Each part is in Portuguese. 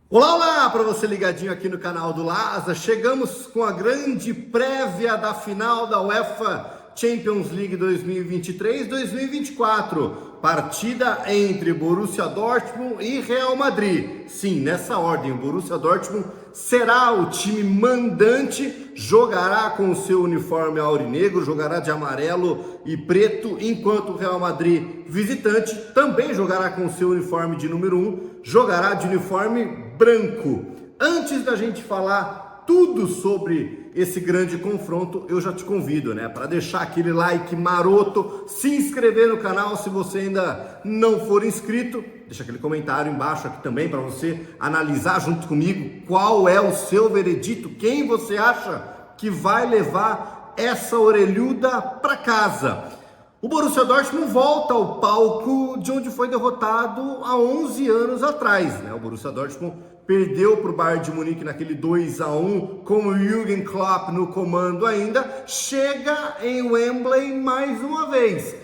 Olá, olá, para você ligadinho aqui no canal do Laza. Chegamos com a grande prévia da final da UEFA Champions League 2023-2024. Partida entre Borussia Dortmund e Real Madrid. Sim, nessa ordem, o Borussia Dortmund será o time mandante, jogará com o seu uniforme aurinegro, jogará de amarelo e preto, enquanto o Real Madrid, visitante, também jogará com o seu uniforme de número 1, jogará de uniforme branco. Antes da gente falar tudo sobre esse grande confronto, eu já te convido, para deixar aquele like maroto, se inscrever no canal se você ainda não for inscrito, deixa aquele comentário embaixo aqui também para você analisar junto comigo qual é o seu veredito, quem você acha que vai levar essa orelhuda para casa. O Borussia Dortmund volta ao palco de onde foi derrotado há 11 anos atrás. O Borussia Dortmund perdeu para o Bayern de Munique naquele 2-1, com o Jürgen Klopp no comando ainda, chega em Wembley mais uma vez,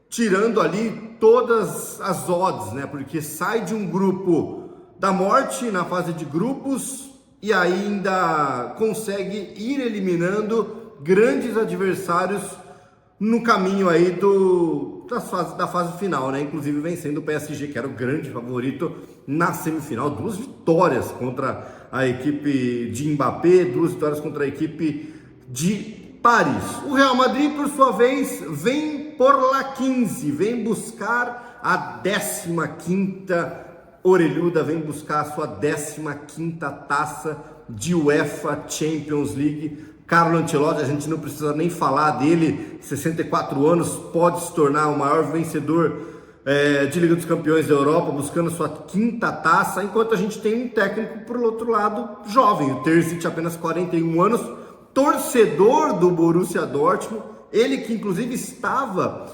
tirando ali todas as odds, porque sai de um grupo da morte na fase de grupos e ainda consegue ir eliminando grandes adversários no caminho aí da fase final, inclusive vencendo o PSG, que era o grande favorito na semifinal. 2 vitórias contra a equipe de Mbappé, 2 vitórias contra a equipe de Paris. O Real Madrid, por sua vez, vem por la 15, vem buscar a 15ª orelhuda, vem buscar a sua 15ª taça de UEFA Champions League. Carlo Ancelotti, a gente não precisa nem falar dele, 64 anos, pode se tornar o maior vencedor de Liga dos Campeões da Europa, buscando sua 5ª taça, enquanto a gente tem um técnico, por outro lado, jovem, o Terzic, apenas 41 anos, torcedor do Borussia Dortmund, ele que inclusive estava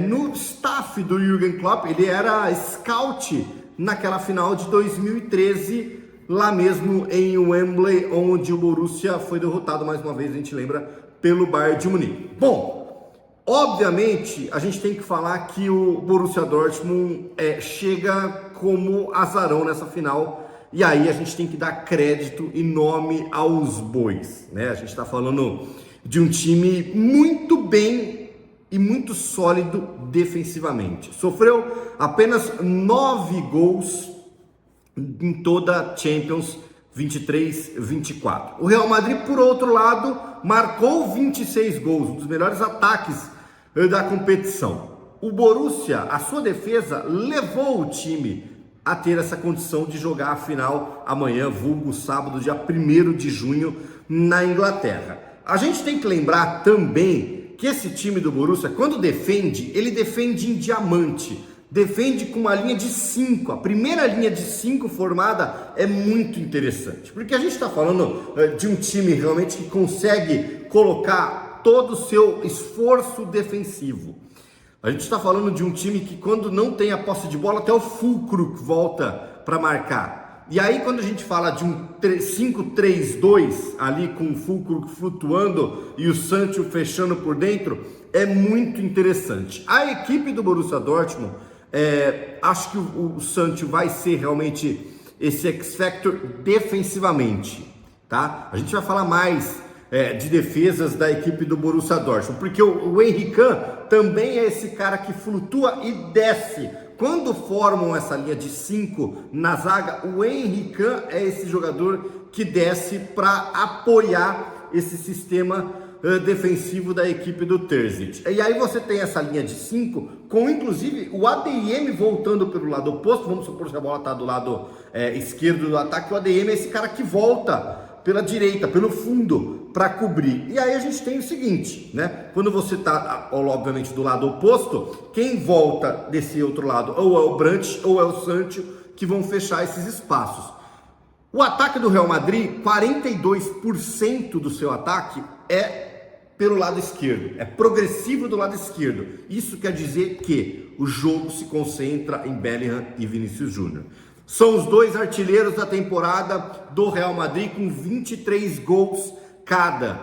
no staff do Jürgen Klopp, ele era scout naquela final de 2013, lá mesmo em Wembley, onde o Borussia foi derrotado mais uma vez, a gente lembra, pelo Bayern de Munique. Bom, obviamente a gente tem que falar que o Borussia Dortmund chega como azarão nessa final, e aí a gente tem que dar crédito e nome aos bois, A gente está falando de um time muito bem e muito sólido defensivamente. Sofreu apenas 9 gols em toda a Champions 23-24. O Real Madrid, por outro lado, marcou 26 gols, um dos melhores ataques da competição. O Borussia, a sua defesa, levou o time a ter essa condição de jogar a final amanhã, vulgo sábado, dia 1º de junho, na Inglaterra. A gente tem que lembrar também que esse time do Borussia, quando defende, ele defende em diamante, defende com uma linha de 5, a primeira linha de 5 formada é muito interessante, porque a gente está falando de um time realmente que consegue colocar todo o seu esforço defensivo. A gente está falando de um time que, quando não tem a posse de bola, até o fulcro volta para marcar. E aí, quando a gente fala de um 5-3-2, ali com o fulcro flutuando e o Sancho fechando por dentro, é muito interessante. A equipe do Borussia Dortmund, acho que o Sancho vai ser realmente esse X-Factor defensivamente, tá? A gente vai falar mais de defesas da equipe do Borussia Dortmund, porque o Emre Can também é esse cara que flutua e desce. Quando formam essa linha de 5 na zaga, o Emre Can é esse jogador que desce para apoiar esse sistema defensivo da equipe do Terzic. E aí você tem essa linha de 5, com inclusive o ADM voltando pelo lado oposto. Vamos supor que a bola está do lado esquerdo do ataque, o ADM é esse cara que volta pela direita, pelo fundo, para cobrir. E aí a gente tem o seguinte, quando você está, obviamente, do lado oposto, quem volta desse outro lado ou é o Brandt ou é o Sancho, que vão fechar esses espaços. O ataque do Real Madrid, 42% do seu ataque é pelo lado esquerdo, é progressivo do lado esquerdo. Isso quer dizer que o jogo se concentra em Bellingham e Vinícius Júnior. São os 2 artilheiros da temporada do Real Madrid, com 23 gols cada.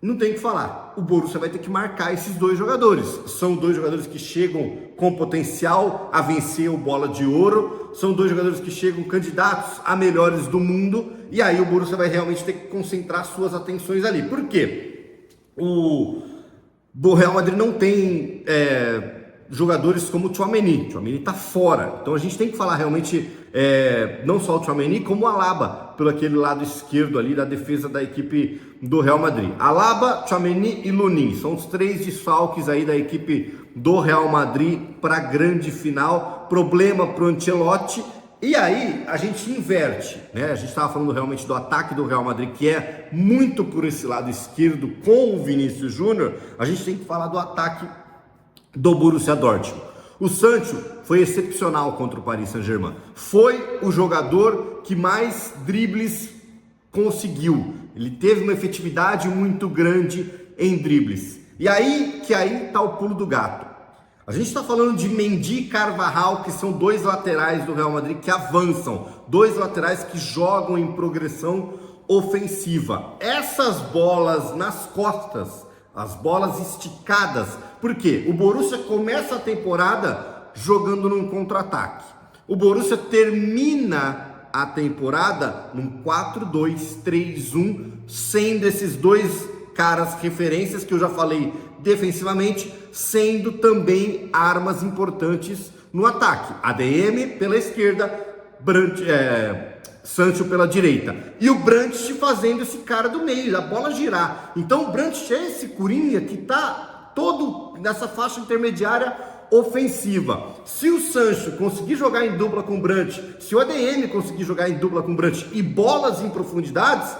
não tem o que falar. O Borussia vai ter que marcar esses dois jogadores. São dois jogadores que chegam com potencial a vencer o Bola de Ouro. São dois jogadores que chegam candidatos a melhores do mundo. E aí o Borussia vai realmente ter que concentrar suas atenções ali. Por quê? O Real Madrid não tem jogadores como o Tchouaméni. O Tchouaméni está fora. Então a gente tem que falar realmente não só o Tchouaméni, como o Alaba, pelo aquele lado esquerdo ali da defesa da equipe do Real Madrid. Alaba, Tchouaméni e Lunin são os três desfalques aí da equipe do Real Madrid para a grande final. Problema para o Ancelotti. E aí a gente inverte, né? A gente estava falando realmente do ataque do Real Madrid, que é muito por esse lado esquerdo com o Vinícius Júnior. A gente tem que falar do ataque do Borussia Dortmund. O Sancho foi excepcional contra o Paris Saint-Germain. Foi o jogador que mais dribles conseguiu. Ele teve uma efetividade muito grande em dribles. E aí tá o pulo do gato. A gente está falando de Mendy e Carvajal, que são dois laterais do Real Madrid que avançam. Dois laterais que jogam em progressão ofensiva. Essas bolas nas costas, as bolas esticadas. Por quê? O Borussia começa a temporada jogando num contra-ataque. O Borussia termina a temporada num 4-2-3-1, sendo esses dois caras referências que eu já falei defensivamente, sendo também armas importantes no ataque. ADM pela esquerda, Sancho pela direita. E o Brandt fazendo esse cara do meio, a bola girar. Então o Brandt é esse corinha que tá todo nessa faixa intermediária ofensiva. Se o Sancho conseguir jogar em dupla com o Brandt, se o ADM conseguir jogar em dupla com o Brandt e bolas em profundidades,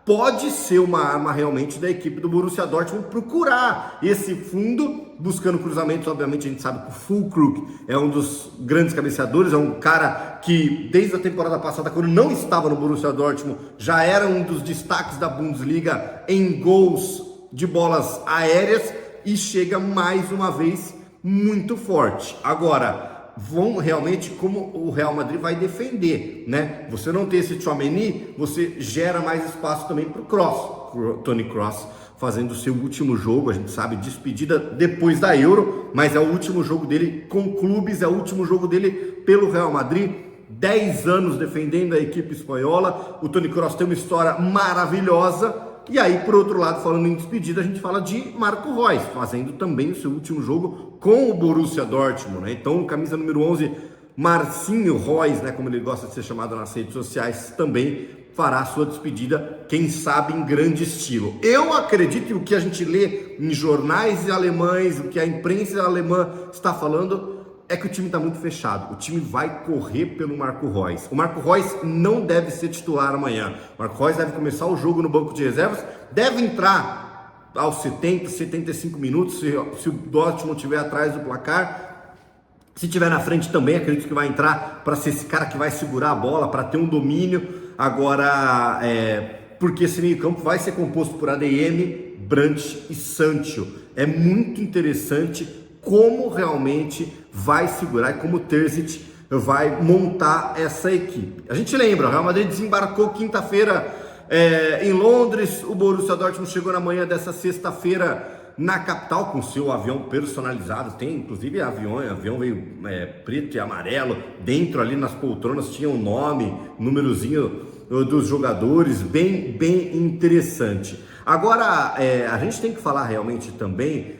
pode ser uma arma realmente da equipe do Borussia Dortmund procurar esse fundo, buscando cruzamentos. Obviamente a gente sabe que o Füllkrug é um dos grandes cabeceadores, é um cara que desde a temporada passada, quando não estava no Borussia Dortmund, já era um dos destaques da Bundesliga em gols de bolas aéreas e chega mais uma vez muito forte. Agora, vão realmente como o Real Madrid vai defender, né? Você não ter esse Tchouaméni, você gera mais espaço também para o Kroos, Toni Kroos fazendo o seu último jogo, a gente sabe, despedida depois da Euro, mas é o último jogo dele com clubes, é o último jogo dele pelo Real Madrid. 10 anos defendendo a equipe espanhola, o Toni Kroos tem uma história maravilhosa. E aí, por outro lado, falando em despedida, a gente fala de Marco Reus, fazendo também o seu último jogo com o Borussia Dortmund, né? Então, camisa número 11, Marcinho Reus, né, como ele gosta de ser chamado nas redes sociais, também fará a sua despedida, quem sabe em grande estilo. Eu acredito que o que a gente lê em jornais alemães, o que a imprensa alemã está falando, é que o time está muito fechado. O time vai correr pelo Marco Reus. O Marco Reus não deve ser titular amanhã. O Marco Reus deve começar o jogo no banco de reservas, deve entrar aos 70, 75 minutos, se o Dortmund estiver atrás do placar. Se estiver na frente também, acredito que vai entrar para ser esse cara que vai segurar a bola, para ter um domínio. Agora, porque esse meio campo vai ser composto por ADM, Brandt e Sancho. É muito interessante como realmente vai segurar e como o Terzic vai montar essa equipe. A gente lembra, o Real Madrid desembarcou quinta-feira em Londres, o Borussia Dortmund chegou na manhã dessa sexta-feira na capital com seu avião personalizado. Tem inclusive avião veio preto e amarelo, dentro ali nas poltronas tinha um nome, númerozinho dos jogadores, bem interessante. Agora, a gente tem que falar realmente também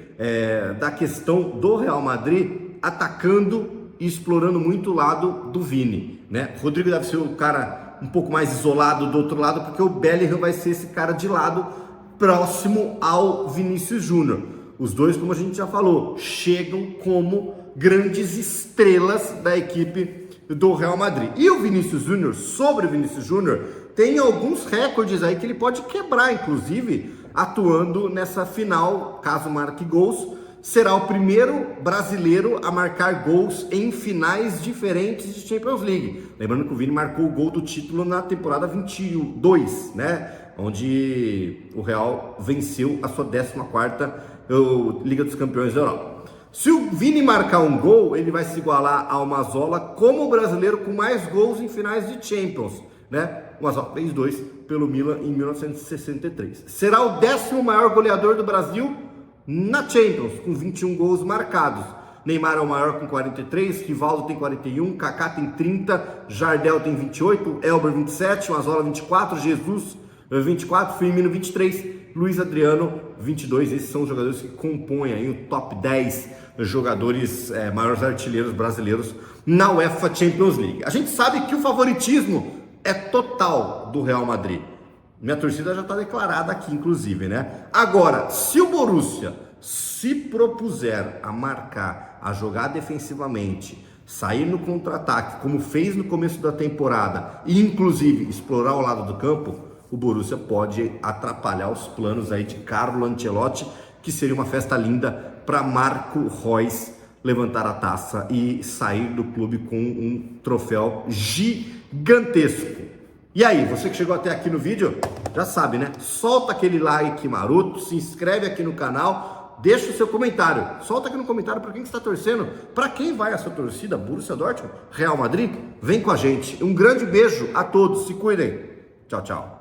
da questão do Real Madrid atacando e explorando muito o lado do Vini, né? O Rodrigo deve ser o cara um pouco mais isolado do outro lado, porque o Bellingham vai ser esse cara de lado próximo ao Vinícius Júnior. Os dois, como a gente já falou, chegam como grandes estrelas da equipe do Real Madrid. E o Vinícius Júnior, sobre o Vinícius Júnior, tem alguns recordes aí que ele pode quebrar, inclusive atuando nessa final, caso marque gols. Será o primeiro brasileiro a marcar gols em finais diferentes de Champions League. Lembrando que o Vini marcou o gol do título na temporada 22, né? Onde o Real venceu a sua 14ª Liga dos Campeões da Europa. Se o Vini marcar um gol, ele vai se igualar ao Mazzola como o brasileiro com mais gols em finais de Champions, né? O Mazzola fez 2 pelo Milan em 1963. Será o 10º maior goleador do Brasil na Champions, com 21 gols marcados. Neymar é o maior com 43, Rivaldo tem 41, Kaká tem 30, Jardel tem 28, Elber 27, Mazzola 24, Jesus 24, Firmino 23, Luiz Adriano 22. Esses são os jogadores que compõem aí o top 10 jogadores maiores artilheiros brasileiros na UEFA Champions League. A gente sabe que o favoritismo é total do Real Madrid. Minha torcida já está declarada aqui, inclusive, né? Agora, se o Borussia se propuser a marcar, a jogar defensivamente, sair no contra-ataque, como fez no começo da temporada, e inclusive explorar o lado do campo, o Borussia pode atrapalhar os planos aí de Carlo Ancelotti, que seria uma festa linda para Marco Reus levantar a taça e sair do clube com um troféu gigantesco. E aí, você que chegou até aqui no vídeo, já sabe, né? Solta aquele like maroto, se inscreve aqui no canal, deixa o seu comentário. Solta aqui no comentário para quem que está torcendo, para quem vai a sua torcida, Borussia Dortmund, Real Madrid. Vem com a gente. Um grande beijo a todos, se cuidem. Tchau, tchau.